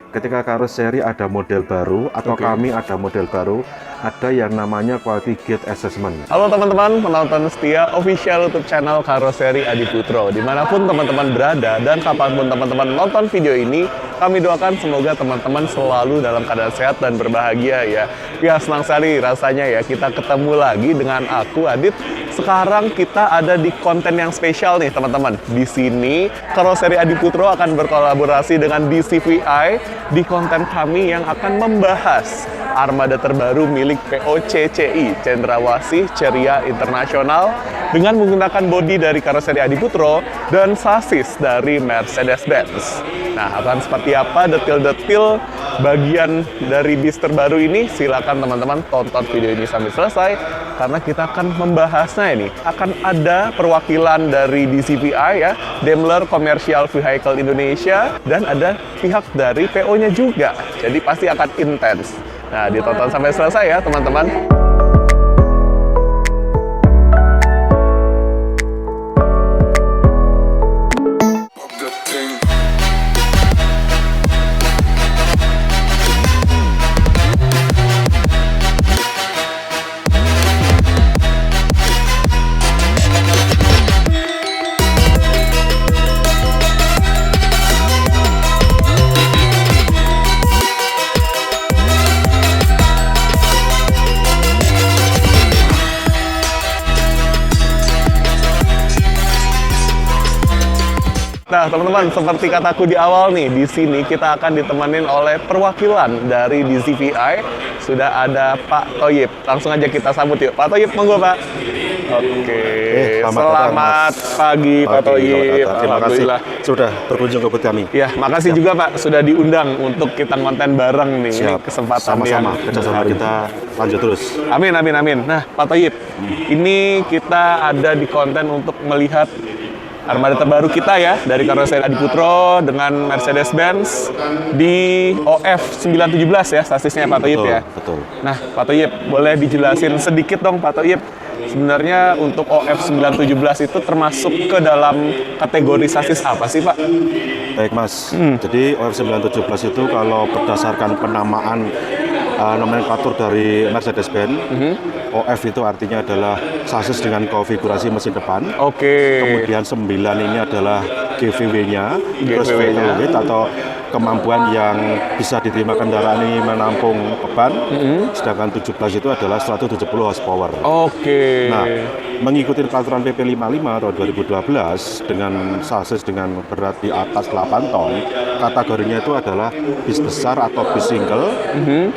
ketika karoseri ada model baru atau kami ada model baru, ada yang namanya Quality Gate Assessment. Halo teman-teman, penonton setia official YouTube channel Karoseri Adi Putro. Dimanapun teman-teman berada dan kapanpun teman-teman nonton video ini, kami doakan semoga teman-teman selalu dalam keadaan sehat dan berbahagia ya. Ya, senang sekali rasanya ya kita ketemu lagi dengan aku, Adit. Sekarang kita ada di konten yang spesial nih teman-teman. Di sini Karoseri Adi Putro akan berkolaborasi dengan DCVI di konten kami yang akan membahas armada terbaru milik POCCI Cendrawasih Ceria Internasional dengan menggunakan bodi dari Karoseri Adi Putro dan sasis dari Mercedes-Benz. Nah, akan seperti apa detil-detil bagian dari bis terbaru ini? Silakan teman-teman tonton video ini sampai selesai karena kita akan membahasnya ini. Akan ada perwakilan dari DCVI ya, Daimler Commercial Vehicle Indonesia, dan ada pihak dari PO-nya juga. Jadi pasti akan intens. Nah, ditonton sampai selesai ya, teman-teman. Nah, teman-teman, seperti kataku di awal nih, di sini kita akan ditemenin oleh perwakilan dari DCVI. Sudah ada Pak Thoyib. Langsung aja kita sambut yuk. Pak Thoyib, monggo Pak. Oke, selamat pagi Pak Thoyib. Terima kasih sudah berkunjung ke booth kami. Ya, makasih juga Pak sudah diundang untuk kita konten bareng nih. Siap. Kesempatan Sama-sama, kerjasama kita lanjut terus. Amin, amin, amin. Nah, Pak Thoyib, ini kita ada di konten untuk melihat armada terbaru kita ya, dari Karoseri Adi Putro dengan Mercedes-Benz di OF 917 ya, sasisnya Pak Thoyib ya. Betul. Nah, Pak Thoyib, boleh dijelasin sedikit dong Pak Thoyib, sebenarnya untuk OF 917 itu termasuk ke dalam kategori sasis apa sih Pak? Baik Mas, jadi OF 917 itu kalau berdasarkan penamaan nomenklatur dari Mercedes-Benz, OF itu artinya adalah sasis dengan konfigurasi mesin depan. Oke. Kemudian 9 ini adalah GVW-nya, terus vehicle weight atau kemampuan yang bisa diterima kendaraan ini menampung beban. Sedangkan 17 itu adalah 170 horsepower. Oke. Nah, mengikuti peraturan PP 55 tahun 2012 dengan sasis dengan berat di atas 8 ton, kategorinya itu adalah bis besar atau bis single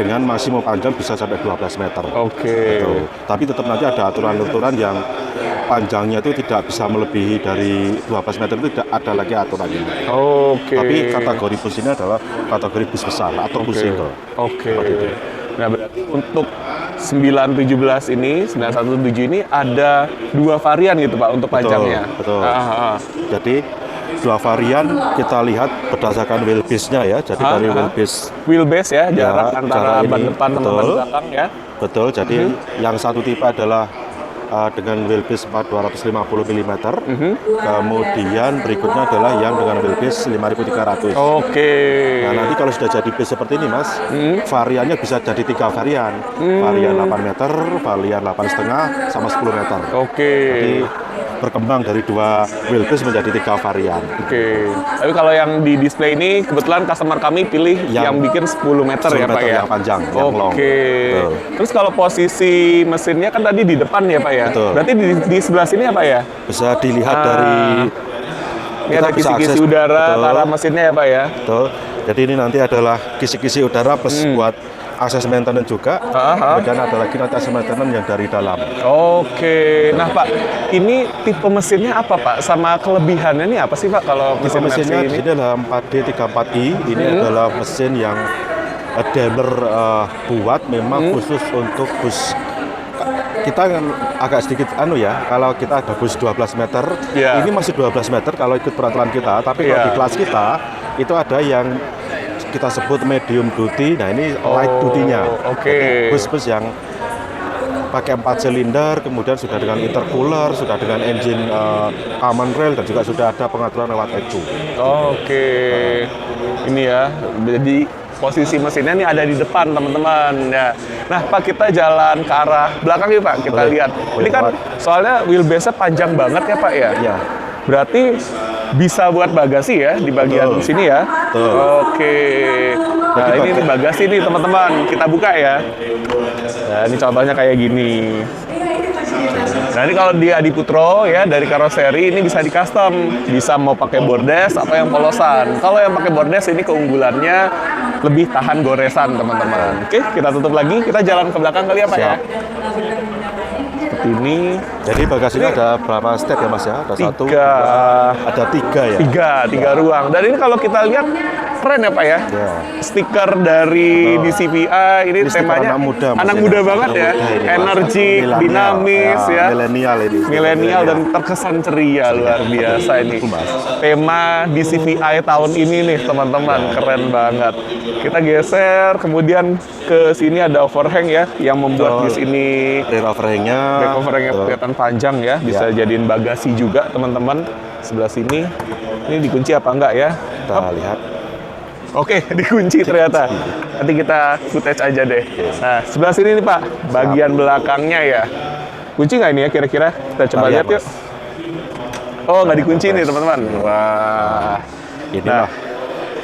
dengan maksimum panjang bisa sampai 12 meter. Oke. Gitu. Tapi tetap nanti ada aturan-aturan yang panjangnya itu tidak bisa melebihi dari 12 meter, itu tidak ada lagi aturannya. Oke. Tapi kategori bus ini adalah kategori bus besar atau bus single. Oke. Nah, berarti untuk 917 ini, 917 ini ada dua varian gitu Pak untuk panjangnya. Betul. Jadi dua varian kita lihat berdasarkan wheelbase-nya ya. Jadi dari wheelbase ya, jarak antara jarak ban depan sama ban belakang ya. Betul. Jadi yang satu tipe adalah dengan wheelbase 250 mm. Kemudian berikutnya adalah yang dengan wheelbase 5.300. Oke. Nah, nanti kalau sudah jadi bis seperti ini Mas, variannya bisa jadi 3 varian. Varian 8 meter, varian 8,5 sama 10 meter. Oke. Jadi berkembang dari 2 wheelbase menjadi 3 varian. Oke. Tapi kalau yang di display ini kebetulan customer kami pilih yang bikin 10 meter ya Pak ya. Yang panjang, yang long. Oke. Terus kalau posisi mesinnya kan tadi di depan ya Pak ya. Betul. Berarti di sebelah sini ya Pak ya? Bisa dilihat dari ini ada kisi-kisi udara ke arah mesinnya ya Pak ya. Betul. Jadi ini nanti adalah kisi-kisi udara plus buat akses maintenance juga. Kemudian ada lagi nanti akses maintenance yang dari dalam. Oke. Nah Pak, ini tipe mesinnya apa Pak? Sama kelebihannya ini apa sih Pak kalau mesinnya ini adalah 4D34i. Ini adalah mesin yang Daimler buat memang khusus untuk bus. Kita agak sedikit kalau kita ada bus 12 meter, ini masih 12 meter kalau ikut peraturan kita, tapi kalau di kelas kita itu ada yang kita sebut medium duty. Nah, ini light duty-nya. Bus-bus yang pakai 4 silinder, kemudian sudah dengan intercooler, sudah dengan engine common rail, dan juga sudah ada pengaturan lewat ECU. Oke. Ini ya, jadi posisi mesinnya nih ada di depan teman-teman ya. Nah Pak, kita jalan ke arah belakang yuk Pak, kita Boleh. lihat. Boleh Ini kan banget. soalnya wheelbase-nya panjang banget ya Pak ya. Iya. Berarti bisa buat bagasi ya di bagian Betul. sini ya. Betul. Oke. Nah Jadi ini nih bagasi nih teman-teman, kita buka ya. Nah ini contohnya kayak gini. Nah ini kalau di Adiputro ya dari karoseri ini bisa di custom, bisa mau pakai bordes atau yang polosan. Kalau yang pakai bordes ini keunggulannya lebih tahan goresan teman-teman. Oke, kita tutup lagi, kita jalan ke belakang kali ya Pak ya. Siap. Seperti ini. Jadi bagasinya ada berapa step ya Mas ya? Ada satu, Tiga. ada tiga ya? Tiga ruang. Dan ini kalau kita lihat keren ya Pak ya. Ya. Stiker dari DCVI ini Ini stiker temanya anak muda, Mas, anak ini. muda banget Anak ya, muda ini, Mas. energik, Milenial. dinamis ya, Milenial ini. milenial dan terkesan ceria luar biasa ini. Mas. Tema DCVI tahun ini nih teman-teman, keren banget. Kita geser, kemudian ke sini ada overhang ya, yang membuat Betul. di sini Rear overhangnya. back overhangnya betul. kelihatan panjang ya, bisa jadiin bagasi juga teman-teman. Sebelah sini, ini dikunci apa enggak ya? Kita lihat. Oke, dikunci ternyata. Nanti kita footage aja deh. Nah, sebelah sini nih Pak, bagian belakangnya ya. Kunci nggak ini ya kira-kira? Kita coba Kita lihat lihat, yuk. Oh, nggak dikunci nih teman-teman. Wah. Inilah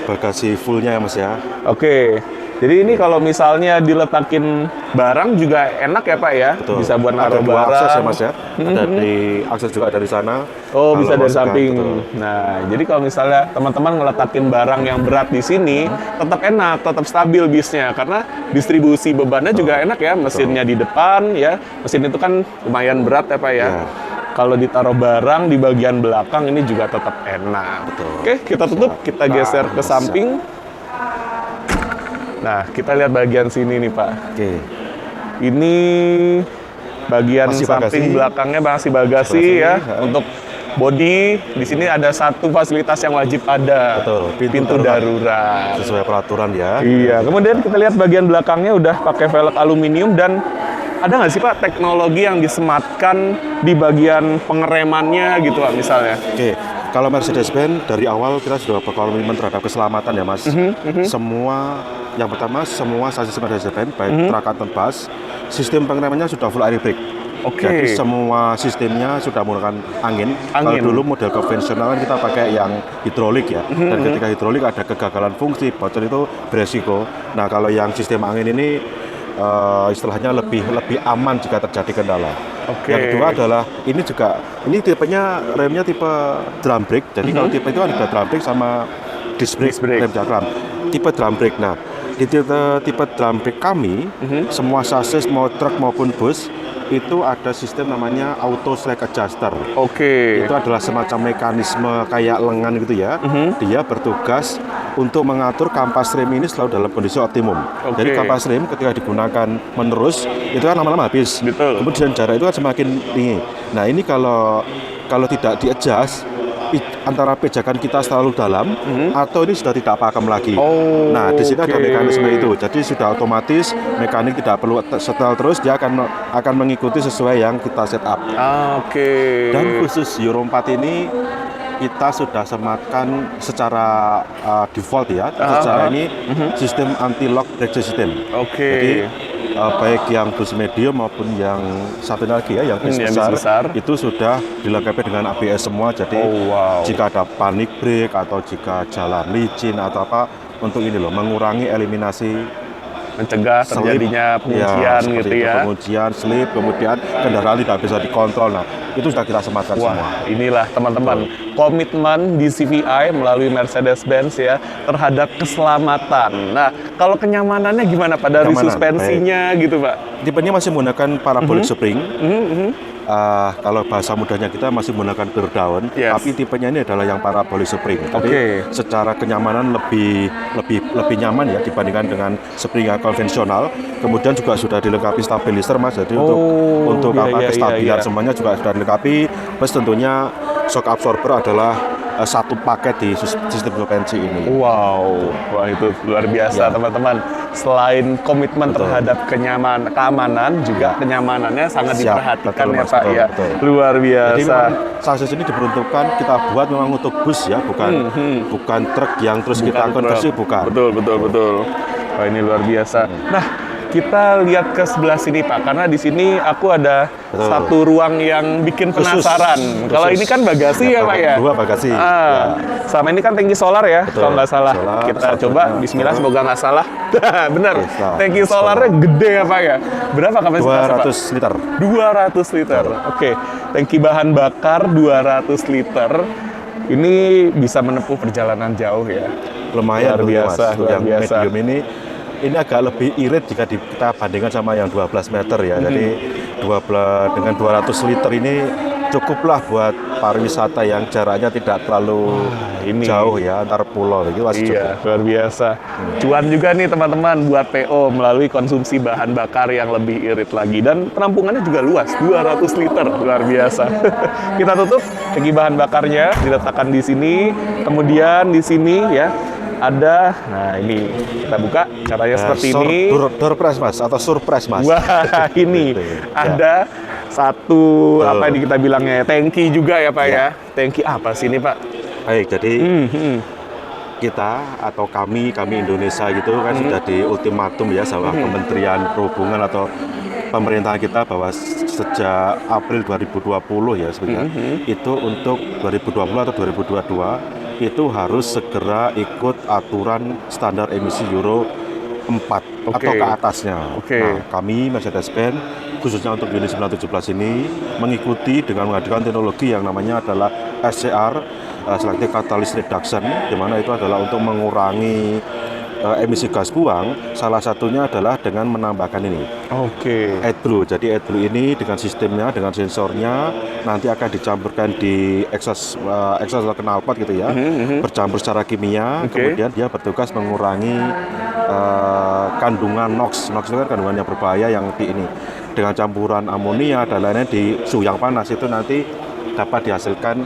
bagasi fullnya ya Mas ya. Oke. Jadi ini kalau misalnya diletakin barang juga enak ya Pak ya? Betul. Bisa buat Ada naruh dua barang. akses ya Mas ya. Ada di akses juga dari sana. Oh, bisa Kalau dari Mas samping. betul. Nah, jadi kalau misalnya teman-teman ngeletakin barang yang berat di sini, tetap enak, tetap stabil bisnya karena distribusi bebannya juga enak ya. Mesinnya di depan ya. Mesin itu kan lumayan berat ya Pak ya. Ya. Kalau ditaruh barang di bagian belakang ini juga tetap enak. Betul. Oke, kita tutup, kita geser ke Siap. samping. Nah, kita lihat bagian sini nih Pak. Oke. Ini bagian Masih samping bagasi. belakangnya masih bagasi Bagasi, ya. ya. Untuk body di sini ada satu fasilitas yang wajib ada. Betul, Pintu darurat. Sesuai peraturan ya. Iya. Kemudian kita lihat bagian belakangnya udah pakai velg aluminium dan ada nggak sih Pak teknologi yang disematkan di bagian pengeremannya gitu Pak misalnya? Oke. Kalau Mercedes-Benz dari awal kita sudah berkomitmen terhadap keselamatan ya Mas. Semua yang pertama semua sasis Mercedes-Benz baik truk atau bus sistem pengeremannya sudah full air brake. Oke. Jadi semua sistemnya sudah menggunakan angin. Kalau Angin. dulu model konvensional kan kita pakai yang hidrolik ya. Dan ketika hidrolik ada kegagalan fungsi, bocor itu beresiko. Nah kalau yang sistem angin ini istilahnya lebih aman jika terjadi kendala. Oke. Yang kedua adalah ini tipenya remnya tipe drum brake. Jadi kalau tipe itu ada drum brake sama disc Disc brake. rem cakram. Tipe drum brake. Nah di tipe drum brake kami semua sasis mau truk maupun bus itu ada sistem namanya auto slack adjuster. Oke. Itu adalah semacam mekanisme kayak lengan gitu ya. Dia bertugas untuk mengatur kampas rem ini selalu dalam kondisi optimum. Oke. Jadi kampas rem ketika digunakan menerus itu kan lama-lama habis. Betul. Kemudian jarak itu kan semakin tinggi. Nah ini kalau tidak di-adjust antara pijakan kita selalu dalam atau ini sudah tidak pakem lagi. Oh, Nah di sini ada oke. mekanisme itu. Jadi sudah otomatis mekanik tidak perlu setel terus, dia akan mengikuti sesuai yang kita set up. Oke. Dan khusus Euro 4 ini kita sudah sematkan secara default ya. Secara ini sistem anti-lock brake system. Oke. Jadi baik yang bus medium maupun yang satu lagi ya, yang bis yang bis besar, besar. itu sudah dilengkapi dengan ABS semua. Jadi Oh, wow. jika ada panic brake atau jika jalan licin atau apa, untuk ini loh mengurangi eliminasi Mencegah slip. terjadinya penguncian Ya, seperti gitu itu, ya. penguncian, slip, kemudian kendaraan tidak bisa dikontrol. Nah, itu sudah kita sematkan semua. Wah, inilah teman-teman komitmen DCVI melalui Mercedes-Benz ya terhadap keselamatan. Nah, kalau kenyamanannya gimana Pak dari Kenyamanan, suspensinya gitu Pak? Tipenya masih menggunakan parabolic spring. Kalau bahasa mudahnya kita masih menggunakan gear down, Yes. tapi tipenya ini adalah yang parabolic spring. Jadi Oke. secara kenyamanan lebih nyaman ya dibandingkan dengan spring yang konvensional. Kemudian juga sudah dilengkapi stabilizer Mas. Jadi untuk iya, iya, kestabilan iya. semuanya juga sudah dilengkapi. Plus tentunya shock absorber adalah satu paket di sistem okupansi ini. Wow, wah itu luar biasa Ya. teman-teman. Selain komitmen Betul. terhadap keamanan, juga kenyamanannya sangat Siap, diperhatikan betul, ya Mas, Pak betul, ya. betul. Luar Jadi biasa. memang chassis ini diperuntukkan kita buat memang untuk bus ya, bukan truk yang terus kita konversi, bukan. Betul. Wah ini luar biasa. Nah, kita lihat ke sebelah sini Pak, karena di sini aku ada Betul. satu ruang yang bikin Khusus. penasaran. Kalau ini kan bagasi ya Pak ya. Dua bagasi. Ya. Sama ini kan tangki solar ya, Betul. kalau nggak salah. Solar, Kita satunya. coba, Bismillah, Betul. semoga nggak salah. Bener, Bisa. tangki solarnya gede ya Pak ya. Berapa kapasitasnya Pak? 200 liter. 200 liter. Oke, tangki bahan bakar 200 liter. Ini bisa menempuh perjalanan jauh ya. Lumayan Luar tuh, biasa, Mas. luar Yang biasa. medium ini agak lebih irit jika kita bandingkan sama yang 12 meter ya. Jadi 12 dengan 200 liter ini cukuplah buat pariwisata yang jaraknya tidak terlalu ini. jauh ya antar pulau, itu masih cukup. Iya, luar biasa. Cuan juga nih teman-teman buat PO melalui konsumsi bahan bakar yang lebih irit lagi. Dan penampungannya juga luas, 200 liter. Luar biasa. Kita tutup, tangki bahan bakarnya diletakkan di sini. Kemudian di sini ya, ada, nah ini kita buka caranya seperti ini. Door press Mas atau surprise Mas. Wah, ini Gitu ya. ada satu apa ini kita bilangnya tangki juga ya Pak ya. Tangki apa sih ini Pak? Baik, jadi kita atau kami Indonesia gitu kan sudah di ultimatum ya sama Kementerian Perhubungan atau pemerintahan kita bahwa sejak April 2020 ya sebenarnya itu untuk 2020 atau 2022 itu harus segera ikut aturan standar emisi Euro 4 atau ke atasnya. Nah, kami Mercedes-Benz khususnya untuk unit 917 ini mengikuti dengan menghadirkan teknologi yang namanya adalah SCR, Selective Catalyst Reduction, di mana itu adalah untuk mengurangi emisi gas buang. Salah satunya adalah dengan menambahkan ini AdBlue. Jadi AdBlue ini dengan sistemnya, dengan sensornya nanti akan dicampurkan di exhaust atau knalpot gitu ya, bercampur secara kimia. Kemudian dia bertugas mengurangi kandungan NOx. NOx itu kan kandungan yang berbahaya yang di ini. Dengan campuran amonia dan lainnya di suhu yang panas itu nanti dapat dihasilkan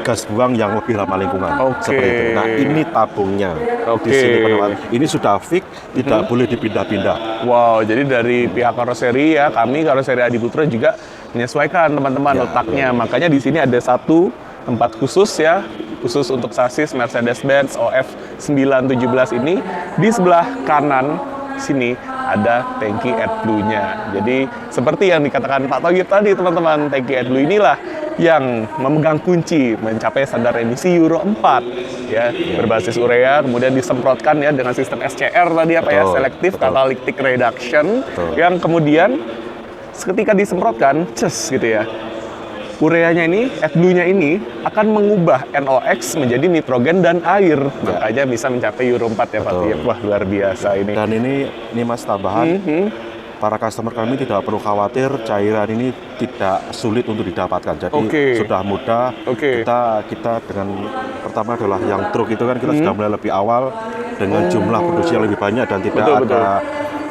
gas buang yang lebih ramah lingkungan. Seperti itu. Nah, ini tabungnya. Di sini penemuan. Ini sudah fix, tidak boleh dipindah-pindah. Wow, jadi dari pihak karoseri ya, kami karoseri Adi Putra juga menyesuaikan teman-teman letaknya. Makanya di sini ada satu tempat khusus ya, khusus untuk sasis Mercedes-Benz OF 917 ini. Di sebelah kanan sini ada tangki AdBlue-nya. Jadi seperti yang dikatakan Pak Thohir tadi teman-teman, tangki AdBlue inilah yang memegang kunci mencapai standar emisi Euro 4 ya, berbasis urea, kemudian disemprotkan ya dengan sistem SCR tadi apa ya, Selective Catalytic Reduction, yang kemudian ketika disemprotkan gitu ya, ureanya ini, AdBlue-nya ini akan mengubah NOx menjadi nitrogen dan air. Makanya bisa mencapai Euro 4 ya Pak Thohir. Wah, luar biasa ini. Dan ini Mas tambahan, para customer kami tidak perlu khawatir cairan ini tidak sulit untuk didapatkan. Jadi sudah mudah. Kita dengan pertama adalah yang truk itu kan kita sudah mulai lebih awal dengan jumlah produksi yang lebih banyak dan tidak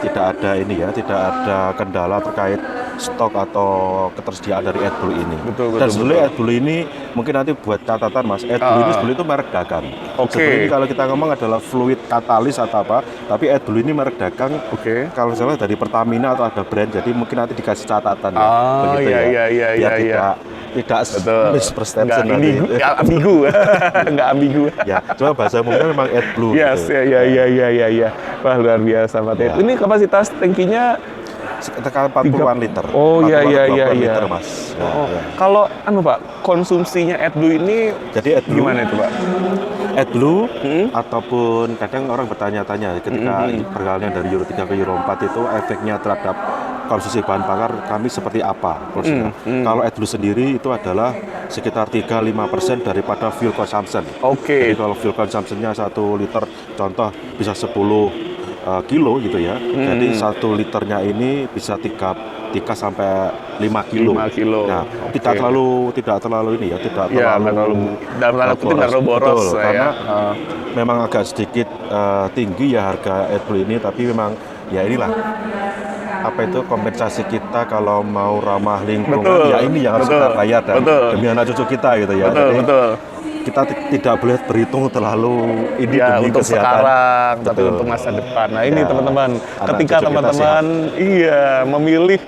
ada kendala terkait stok atau ketersediaan dari AdBlue ini. Dan sebenarnya AdBlue ini mungkin nanti buat catatan Mas, AdBlue ini sebenarnya itu merek dagang. Sebenarnya kalau kita ngomong adalah fluid katalis atau apa, tapi AdBlue ini merek dagang. Kalau salah dari Pertamina atau ada brand, jadi mungkin nanti dikasih catatan ya. Begitu ya. Tidak misperseption nanti. Nggak ambigu. Nggak ambigu. Ya, cuma bahasa umumnya memang AdBlue. Yes, gitu. ya. Wah, luar biasa Pak Thohir. Ini kapasitas tangkinya sekitar 40-an liter. Liter, Mas. Kalau Pak, konsumsinya AdBlue ini jadi AdBlue gimana itu Pak? AdBlue ataupun kadang orang bertanya-tanya ketika perjalanan dari Euro 3 ke Euro 4 itu efeknya terhadap konsumsi bahan bakar kami seperti apa? Kalau AdBlue sendiri itu adalah sekitar 3-5% daripada fuel consumption. Jadi kalau fuel consumption-nya 1 liter contoh bisa 10 kilo gitu ya. Jadi 1 liternya ini bisa 3 sampai 5 kilo. Nah, tidak terlalu ini ya, tidak terlalu dalam tanda kutip terlalu boros. Betul, karena memang agak sedikit tinggi ya harga AdBlue ini, tapi memang ya inilah apa itu kompensasi kita kalau mau ramah lingkungan. Ya ini yang harus kita bayar dan demi anak cucu kita gitu ya. Betul. kita tidak boleh berhitung terlalu ini Ya, demi untuk kesehatan. sekarang, tapi Betul. untuk masa depan. Nah, ini Ya, teman-teman, anak ketika cucu kita teman-teman memilih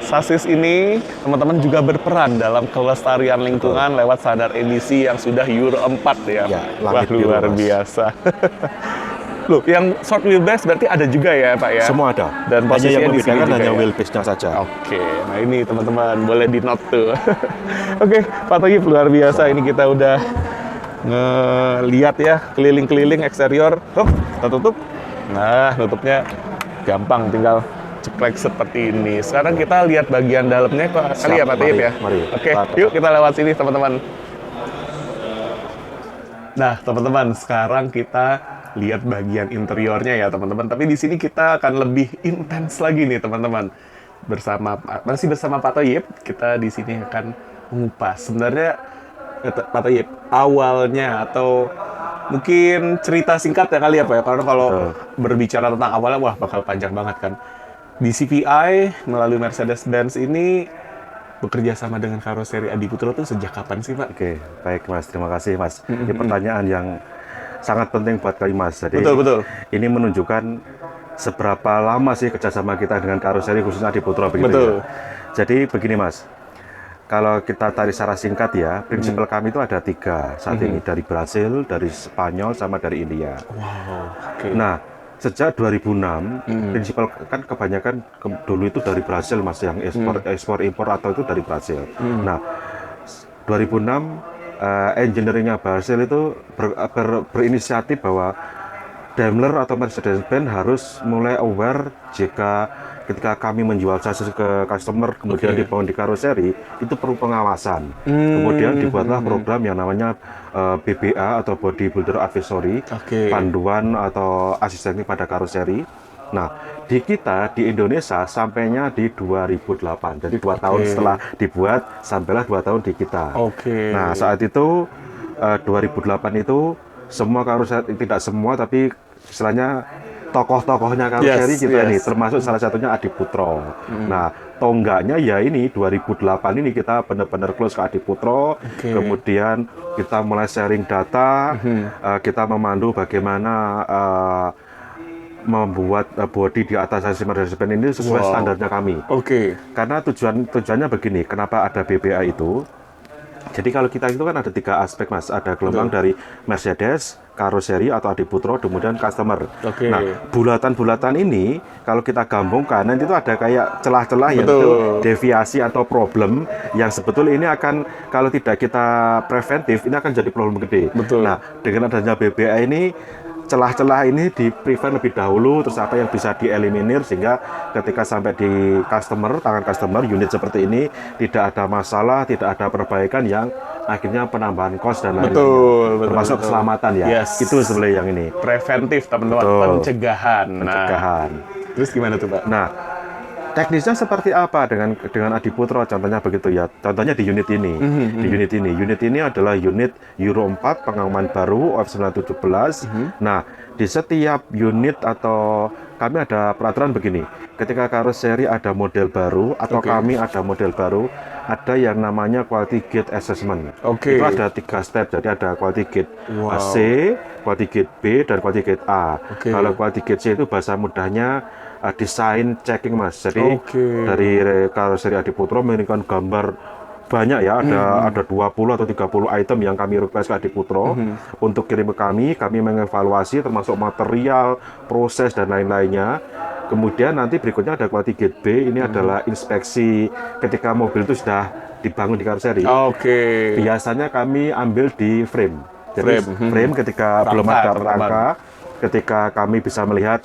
sasis ini, teman-teman juga berperan dalam kelestarian lingkungan lewat sadar emisi yang sudah Euro 4 ya. Ya, Wah, langit biru, luar Mas. biasa. Loh, yang short wheelbase berarti ada juga ya, Pak ya? Semua ada. Dan hanya posisinya yang di sini membedakan juga hanya ya? wheelbase-nya saja. Oke, nah ini teman-teman boleh di note tuh. Oke, Pak Toyib luar biasa. Ini kita udah ngeliat ya keliling-keliling eksterior. Oh, kita tutup. Nah, nutupnya gampang, tinggal ceklek seperti ini. Sekarang kita lihat bagian dalamnya kali ya, Pak Toyib ya. Mari. Oke, yuk kita lewat sini teman-teman. Nah, teman-teman, sekarang kita lihat bagian interiornya ya, teman-teman. Tapi di sini kita akan lebih intens lagi nih, teman-teman. Masih bersama Pak Toyib, kita di sini akan mengupas. Sebenarnya, Pak Toyib, awalnya atau mungkin cerita singkat ya kali ya, Pak ya. Karena kalau berbicara tentang awalnya, wah bakal panjang banget kan. Di CVI, melalui Mercedes-Benz ini, bekerja sama dengan karoseri Adi Putro itu sejak kapan sih, Pak? Oke, baik Mas. Terima kasih Mas. Ini pertanyaan yang sangat penting buat kami Mas. Jadi Betul. ini menunjukkan seberapa lama sih kerjasama kita dengan karoseri khususnya Adi Putro begitu Betul. ya. Jadi begini Mas, kalau kita tarik secara singkat ya, prinsipal kami itu ada 3 saat ini, dari Brasil, dari Spanyol, sama dari India. Wow, oke. Nah, sejak 2006, prinsipal kan kebanyakan dulu itu dari Brasil Mas, yang ekspor impor atau itu dari Brasil. Nah, 2006 engineering-nya Brasil itu berinisiatif bahwa Daimler atau Mercedes-Benz harus mulai aware jika ketika kami menjual chassis ke customer kemudian dibangun di karoseri itu perlu pengawasan. Kemudian dibuatlah program yang namanya BBA atau Body Builder Advisory, panduan atau asistensi pada karoseri. Nah, di kita di Indonesia sampainya di 2008. Jadi 2 tahun setelah dibuat sampailah 2 tahun di kita. Nah, saat itu 2008 itu semua karoseri, tidak semua tapi istilahnya tokoh-tokohnya karoseri kita ini, termasuk salah satunya Adi Putro. Nah, tonggaknya ya ini 2008 ini kita benar-benar close ke Adi Putro. Kemudian kita mulai sharing data, kita memandu bagaimana membuat body di atas chassis Mercedes-Benz ini sesuai standarnya kami. Karena tujuannya begini, kenapa ada BBA itu? Jadi kalau kita itu kan ada 3 aspek Mas, ada gelombang dari Mercedes, karoseri atau Adi Putro, kemudian customer. Nah, bulatan-bulatan ini kalau kita gabungkan nanti itu ada kayak celah-celah yang itu deviasi atau problem yang sebetulnya ini akan kalau tidak kita preventif ini akan jadi problem gede. Nah, dengan adanya BBA ini celah-celah ini di-prevent lebih dahulu, terus apa yang bisa dieliminir sehingga ketika sampai di tangan customer, unit seperti ini tidak ada masalah, tidak ada perbaikan yang akhirnya penambahan kos dan lain-lain. Termasuk keselamatan ya. Itu sebenarnya yang ini. Preventif, teman-teman. Pencegahan. Terus gimana tuh, Pak? Nah, teknisnya seperti apa dengan Adi Putro? Contohnya begitu ya. Contohnya di unit ini. Unit ini adalah unit Euro 4 pengumuman baru OF 917. Nah, di setiap unit atau kami ada peraturan begini. Ketika karoseri ada model baru atau kami ada model baru, ada yang namanya quality gate assessment. Itu ada 3 step. Jadi ada quality gate C, quality gate B, dan quality gate A. Kalau quality gate C itu bahasa mudahnya desain checking Mas. Jadi dari karoseri Adi Putro mengirimkan gambar banyak ya, ada 20 atau 30 item yang kami request ke Adi Putro untuk kirim ke kami mengevaluasi termasuk material, proses dan lain-lainnya. Kemudian nanti berikutnya ada quality gate B, ini adalah inspeksi ketika mobil itu sudah dibangun di karoseri. Biasanya kami ambil di frame. Jadi frame ketika belum ada rangka, ketika kami bisa melihat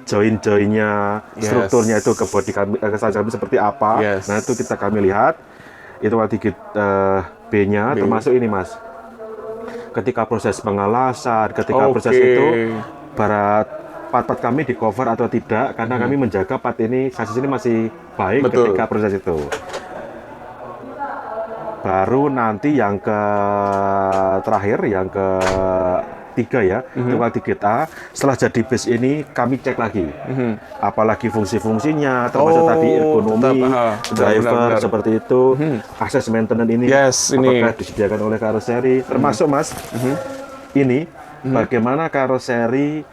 join-joinnya, strukturnya itu ke body kami, ke saja kami seperti apa. Nah itu kami lihat, itu quality gate B-nya, termasuk ini Mas. Ketika proses pengalasan, ketika proses itu, part-part kami di cover atau tidak, karena kami menjaga part ini, chassis ini masih baik ketika proses itu. Baru nanti yang terakhir, yang 3 ya, triple ticket A. Setelah jadi bus ini kami cek lagi, apalagi fungsi-fungsinya, termasuk tadi ergonomi, driver benar. seperti itu, akses maintenance ini, apakah disediakan oleh karoseri, termasuk Mas, ini bagaimana karoseri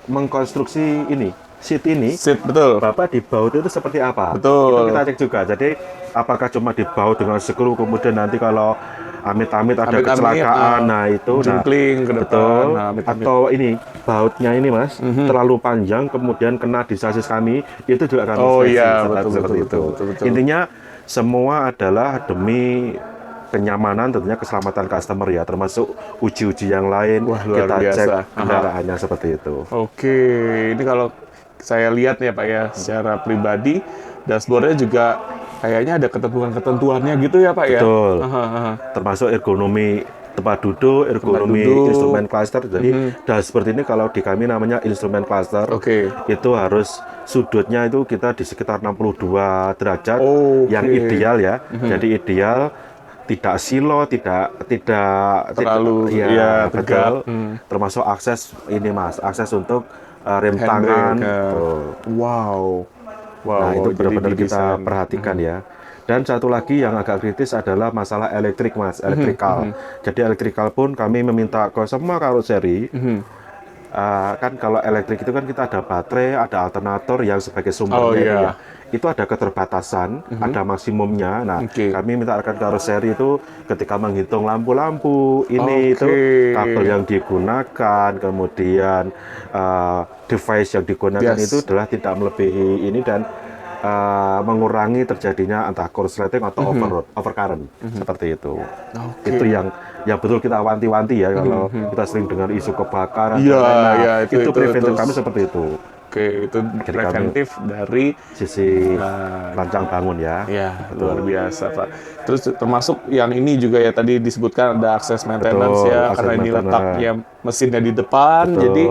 mengkonstruksi ini. Seat ini, betul. Bapak dibaut itu seperti apa? Betul. Itu kita cek juga. Jadi apakah cuma dibaut dengan skru, kemudian nanti kalau amit-amit ada kecelakaan, nah itu jungkling ke depan, atau ini bautnya ini Mas terlalu panjang, kemudian kena di sasis kami, itu juga kami seperti itu. Intinya semua adalah demi kenyamanan, tentunya keselamatan customer ya, termasuk uji-uji yang lain. Kita cek kendaraannya seperti itu. Oke, ini kalau saya lihat ya Pak ya, secara pribadi dashboardnya juga kayaknya ada ketentuan-ketentuannya gitu ya Pak ya. Betul. Termasuk ergonomi tempat duduk, ergonomi instrumen cluster. Jadi dashboard ini kalau di kami namanya instrumen cluster. Itu harus sudutnya itu kita di sekitar 62 derajat yang ideal ya. Jadi ideal, tidak silo, tidak terlalu tegak. Termasuk akses ini Mas, akses untuk rem tangan. Wow, nah itu benar-benar kita perhatikan ya. Dan satu lagi yang agak kritis adalah masalah elektrik Mas, elektrikal. Jadi elektrikal pun kami meminta ke semua karoseri. Kan kalau elektrik itu kan kita ada baterai, ada alternator yang sebagai sumbernya ya. Itu ada keterbatasan, ada maksimumnya. Nah, kami minta rekan karoseri itu ketika menghitung lampu-lampu ini itu kabel yang digunakan, kemudian device yang digunakan itu adalah tidak melebihi ini dan mengurangi terjadinya entah korsleting atau overcurrent seperti itu. Itu yang betul kita wanti-wanti ya kalau kita sering dengar isu kebakaran. Itu preventif kami seperti itu. Oke, itu preventif dari sisi rancang bangun ya. Luar biasa Pak. Terus termasuk yang ini juga ya tadi disebutkan ada akses maintenance karena ini letaknya mesinnya di depan. Jadi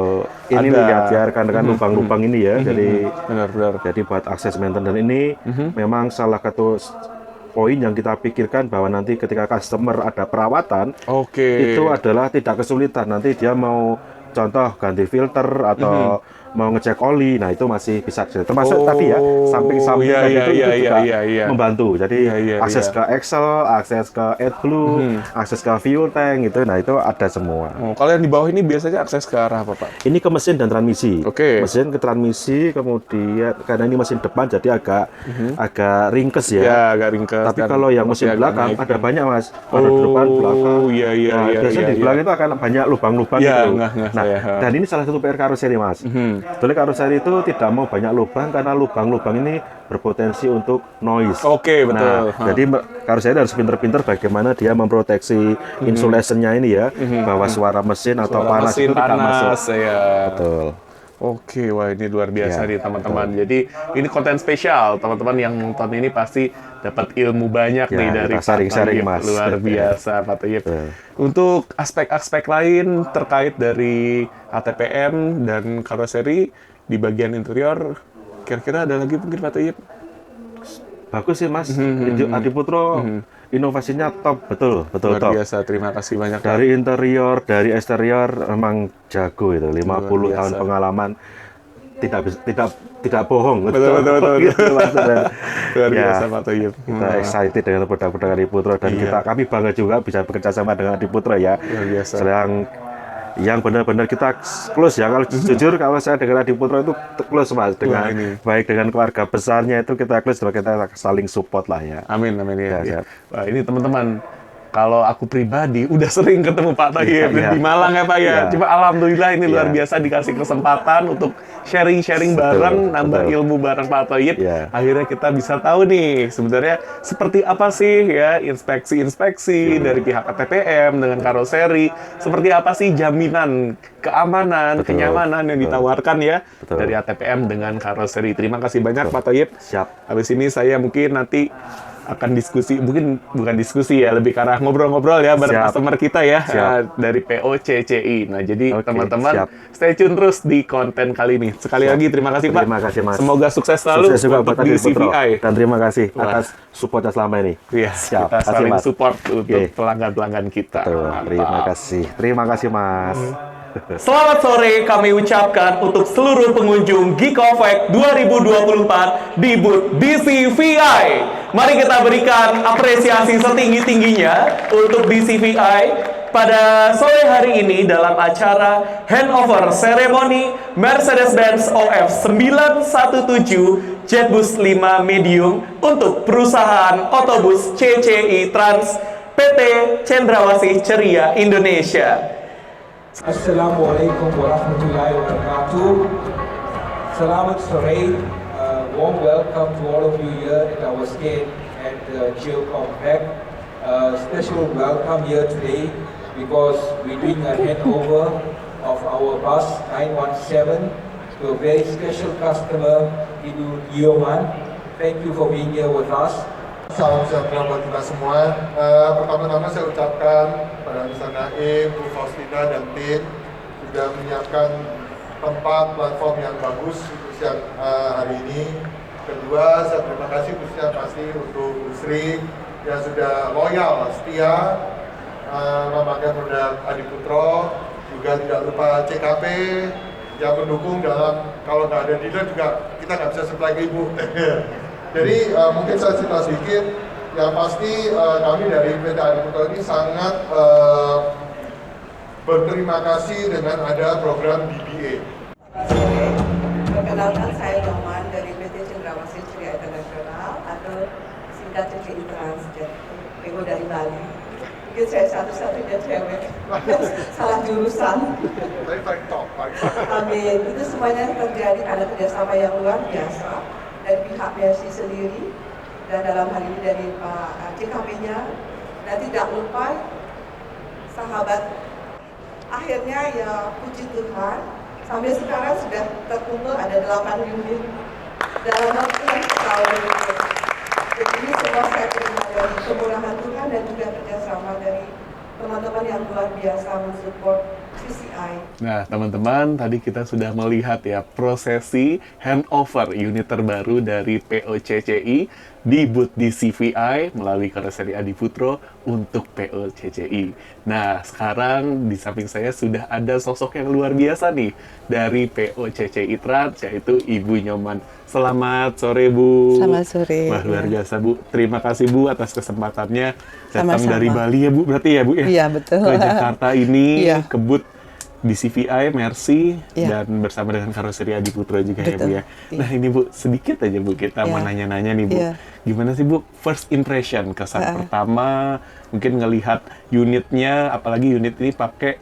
ini lihat ya rekan-rekan lubang-lubang ini ya. Jadi benar. Jadi buat akses maintenance ini memang salah satu poin yang kita pikirkan bahwa nanti ketika customer ada perawatan, itu adalah tidak kesulitan. Nanti dia mau contoh ganti filter atau mau ngecek oli, nah itu masih bisa. Termasuk tadi ya, samping-samping itu juga membantu. Jadi akses ke Excel, akses ke AdBlue, akses ke fuel tank itu, nah itu ada semua. Kalau yang di bawah ini biasanya akses ke arah apa Pak? Ini ke mesin dan transmisi. Mesin ke transmisi, kemudian karena ini mesin depan jadi agak ringkes ya. Agak ringkes. Tapi kalau yang mesin belakang ada banyak Mas. Ada depan, belakang. Biasanya di belakang itu akan banyak lubang-lubang gitu. Dan ini salah satu PR karoseri Mas. Jadi karoseri itu tidak mau banyak lubang karena lubang-lubang ini berpotensi untuk noise. Betul. Jadi karoseri harus pinter-pinter bagaimana dia memproteksi insulasinya ini ya, bahwa suara mesin atau panas itu tidak masuk. Betul. Wah ini luar biasa nih teman-teman. Jadi ini konten spesial, teman-teman yang nonton ini pasti dapat ilmu banyak nih dari sharing-sharing Mas. Luar biasa Pak Thayyib. Untuk aspek-aspek lain terkait dari ATPM dan karoseri di bagian interior, kira-kira ada lagi mungkin Pak Thayyib? Bagus sih Mas, Adiputro inovasinya top, betul luar top. Biasa, terima kasih banyak. Dari interior, dari eksterior memang jago itu, 50 tahun pengalaman, tidak bohong. Betul. Luar biasa Pak Thayyib. Kita excited dengan produk-produk Adiputro dan kami bangga juga bisa bekerja sama dengan Adiputro ya. Luar biasa. Yang benar-benar kita close ya. Kalau jujur kalau saya dengan Adiputro itu close Mas, dengan baik dengan keluarga besarnya itu kita close, kita saling support lah ya. Amin ya. Wah, ini teman-teman, kalau aku pribadi udah sering ketemu Pak Thayyib di Malang ya Pak ya. Cuma alhamdulillah ini luar biasa dikasih kesempatan untuk sharing-sharing bareng, nambah ilmu bareng Pak Thayyib. Akhirnya kita bisa tahu nih sebenarnya seperti apa sih ya inspeksi-inspeksi dari pihak ATPM dengan karoseri, seperti apa sih jaminan keamanan, Betul, kenyamanan yang betul. ditawarkan ya Betul. dari ATPM dengan karoseri. Terima kasih banyak Pak Thoyib. Siap. Habis ini saya mungkin nanti akan diskusi, mungkin bukan diskusi ya, lebih ke arah ngobrol-ngobrol ya bareng Siap. customer kita ya Siap. dari POCCI. Nah, jadi Oke, teman-teman siap. stay tune terus di konten kali ini. Sekali Siap. lagi terima kasih Pak. Terima kasih, Mas. Semoga sukses selalu Sukses juga untuk buat di Adi Putro. CVI. Dan terima kasih Wah. atas supportnya selama ini. Iya, Siap. kita Kasih, saling Mas. support untuk Oke. pelanggan-pelanggan kita. Tuh, terima Mantap. kasih. Terima kasih, Mas. Selamat sore kami ucapkan untuk seluruh pengunjung Geek Effect 2024 di booth DCVI. Mari kita berikan apresiasi setinggi-tingginya untuk DCVI pada sore hari ini dalam acara handover seremoni Mercedes-Benz OF 917 Jetbus 5 Medium untuk perusahaan otobus CCI Trans PT Cendrawasih Ceria Indonesia. Assalamualaikum warahmatullahi wabarakatuh. Selamat sore. Warm welcome to all of you here at our stand at Geo Compact. Special welcome here today because we're doing a handover of our bus 917 to a very special customer, Ibu Yoman. Thank you for being here with us. Salam sejahtera buat kita semua. Pertama-tama saya ucapkan pada Mr. Naim, Bu Faustina dan tim sudah menyiapkan tempat platform yang bagus untuk siang hari ini. Kedua, saya terima kasih khususnya pasti untuk Bu Sri yang sudah loyal, setia memakai produk Adi Putro. Juga tidak lupa CKP yang mendukung dalam, kalau nggak ada dealer juga kita nggak bisa supply ke Ibu. Jadi mungkin saya cerita sedikit, yang pasti kami dari PT Adi Putro ini sangat berterima kasih dengan ada program DBA. Perkenalkan, saya Yoman dari PT Cendrawasih Ceria Internasional atau singkat CCI Trans, PO dari Bali. Mungkin saya satu-satunya cewek salah jurusan. Tapi paling top, Amin. Itu semuanya terjadi karena kerjasama yang luar biasa dari pihak Mercy sendiri dan dalam hal ini dari Pak CKP-nya, dan tidak lupa sahabat. Akhirnya ya puji Tuhan sampai sekarang sudah terkumpul ada 8 unit dalam waktu yang setahun ini. Jadi ini semua saya terima dari kemurahan Tuhan dan juga kerjasama dari teman-teman yang luar biasa mensupport CCI. Nah, teman-teman, tadi kita sudah melihat ya prosesi handover unit terbaru dari POCCI di booth DCVI melalui karoseri Adi Putro untuk POCCI. Nah, sekarang di samping saya sudah ada sosok yang luar biasa nih dari POCCI Trans, yaitu Ibu Nyoman. Selamat sore, Bu. Selamat sore. Wah, luar biasa, Bu. Terima kasih, Bu, atas kesempatannya datang Sama-sama. dari Bali ya, Bu. Berarti ya, Bu ya? Iya, betul. Ke Jakarta ini, Iya. ke booth DCVI, Mercy, Iya. dan bersama dengan karoseri Adi Putro juga ya, Bu Betul. ya. Iya. Nah, ini Bu, sedikit aja Bu, kita mau Iya. nanya-nanya nih, Bu. Iya. Gimana sih, Bu, first impression, kesan pertama, mungkin ngelihat unitnya, apalagi unit ini pakai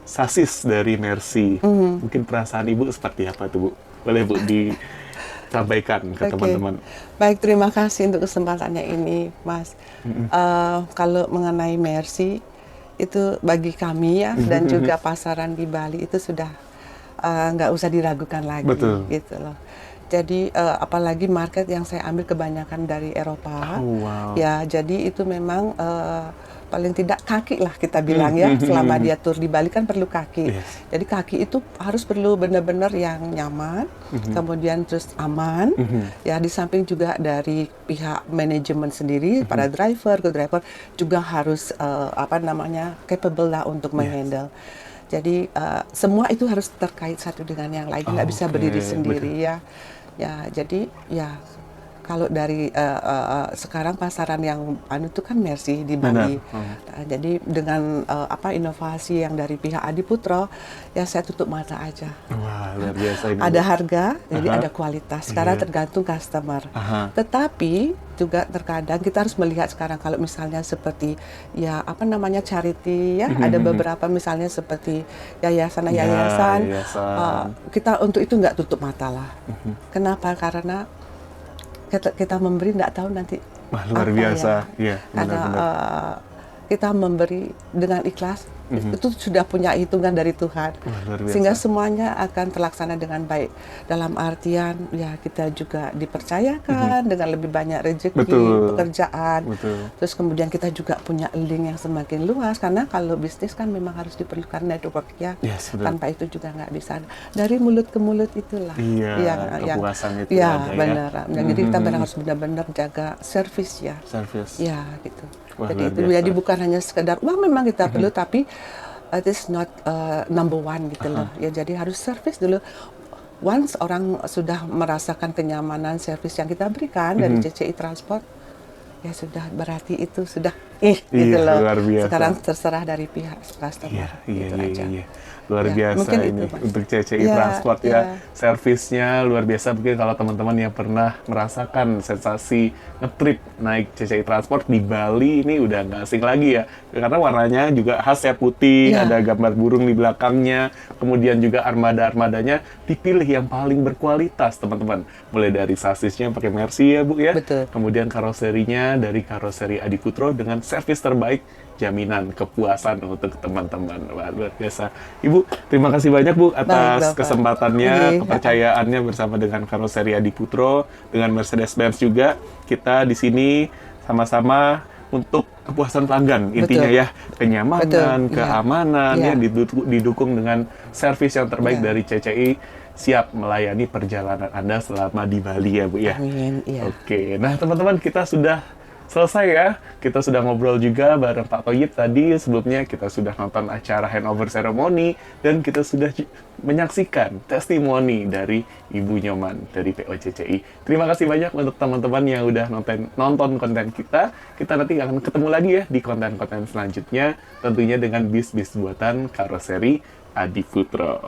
sasis dari Mercy. Mungkin perasaan Ibu seperti apa tuh, Bu? Boleh, Bu, disampaikan ke Oke. teman-teman. Baik, terima kasih untuk kesempatannya ini, Mas. Kalau mengenai Mercy, itu bagi kami ya, dan juga pasaran di Bali itu sudah nggak usah diragukan lagi, Betul. gitu loh. Jadi apalagi market yang saya ambil kebanyakan dari Eropa, Oh, wow. ya jadi itu memang paling tidak kaki lah kita bilang ya, selama dia tur di Bali kan perlu kaki. Yes. Jadi kaki itu harus perlu benar-benar yang nyaman, kemudian terus aman. Ya di samping juga dari pihak manajemen sendiri, para driver, co-driver juga harus capable lah untuk menghandle. Jadi semua itu harus terkait satu dengan yang lain, nggak bisa Oke, berdiri sendiri ya. Ya jadi ya. Kalau dari sekarang pasaran yang itu kan Mercy di Bali. Nah, jadi dengan inovasi yang dari pihak Adi Putro, ya saya tutup mata aja. Wah, luar biasa ini, Bu. Ada harga, jadi ada kualitas. Sekarang tergantung customer. Tetapi juga terkadang kita harus melihat sekarang kalau misalnya seperti ya charity ya, ada beberapa misalnya seperti yayasan-yayasan, yayasan. kita untuk itu nggak tutup mata lah. Kenapa? Karena kita memberi nggak tahu nanti Wah, luar apa biasa. ya. Iya, Karena benar-benar. kita memberi dengan ikhlas, Itu sudah punya hitungan dari Tuhan. luar biasa. Sehingga semuanya akan terlaksana dengan baik. Dalam artian ya kita juga dipercayakan dengan lebih banyak rezeki, Betul. pekerjaan. Betul. Terus kemudian kita juga punya link yang semakin luas, karena kalau bisnis kan memang harus diperlukan network ya. Yes, betul. Tanpa itu juga nggak bisa. Dari mulut ke mulut itulah Iya, kepuasan itu ya, ada ya. benar. Nah, jadi kita harus benar-benar jaga servis ya. Service. Ya, gitu. Wah, Jadi luar itu biasa. jadi bukan hanya sekedar uang, memang kita perlu, tapi it is not number one gitu loh. Ya, jadi harus servis dulu. Once orang sudah merasakan kenyamanan servis yang kita berikan dari CCI Transport, ya sudah, berarti itu sudah gitu Iya, loh. luar biasa. Sekarang terserah dari pihak customer. Iya, gitu aja. iya. Luar Ya, biasa mungkin ini itu, Mas. untuk CCI Ya, Transport ya. ya. Servisnya luar biasa. Mungkin kalau teman-teman yang pernah merasakan sensasi ngetrip naik CCI Transport di Bali ini udah nggak asing lagi ya. Karena warnanya juga khas ya, putih, Ya. ada gambar burung di belakangnya. Kemudian juga armada-armadanya dipilih yang paling berkualitas, teman-teman. Mulai dari sasisnya pakai Mercy ya, Bu ya. Betul. Kemudian karoserinya dari karoseri Adi Putro dengan servis terbaik, jaminan kepuasan untuk teman-teman. Wah, luar biasa. Ibu, terima kasih banyak Bu atas Baik, Bapak. kesempatannya, Iya. kepercayaannya bersama dengan karoseri Adi Putro, dengan Mercedes-Benz juga. Kita di sini sama-sama untuk kepuasan pelanggan, intinya Betul. ya, kenyamanan, Betul, iya. keamanan, Iya. ya didukung dengan servis yang terbaik Iya. dari CCI, siap melayani perjalanan Anda selama di Bali ya Bu ya. Amin. Iya. Oke, nah teman-teman, kita sudah selesai ya. Kita sudah ngobrol juga bareng Pak Thoyib tadi. Sebelumnya kita sudah nonton acara handover ceremony dan kita sudah menyaksikan testimoni dari Ibu Nyoman dari POCCI. Terima kasih banyak untuk teman-teman yang udah nonton konten kita. Kita nanti akan ketemu lagi ya di konten-konten selanjutnya, tentunya dengan bis-bis buatan karoseri Adi Putro.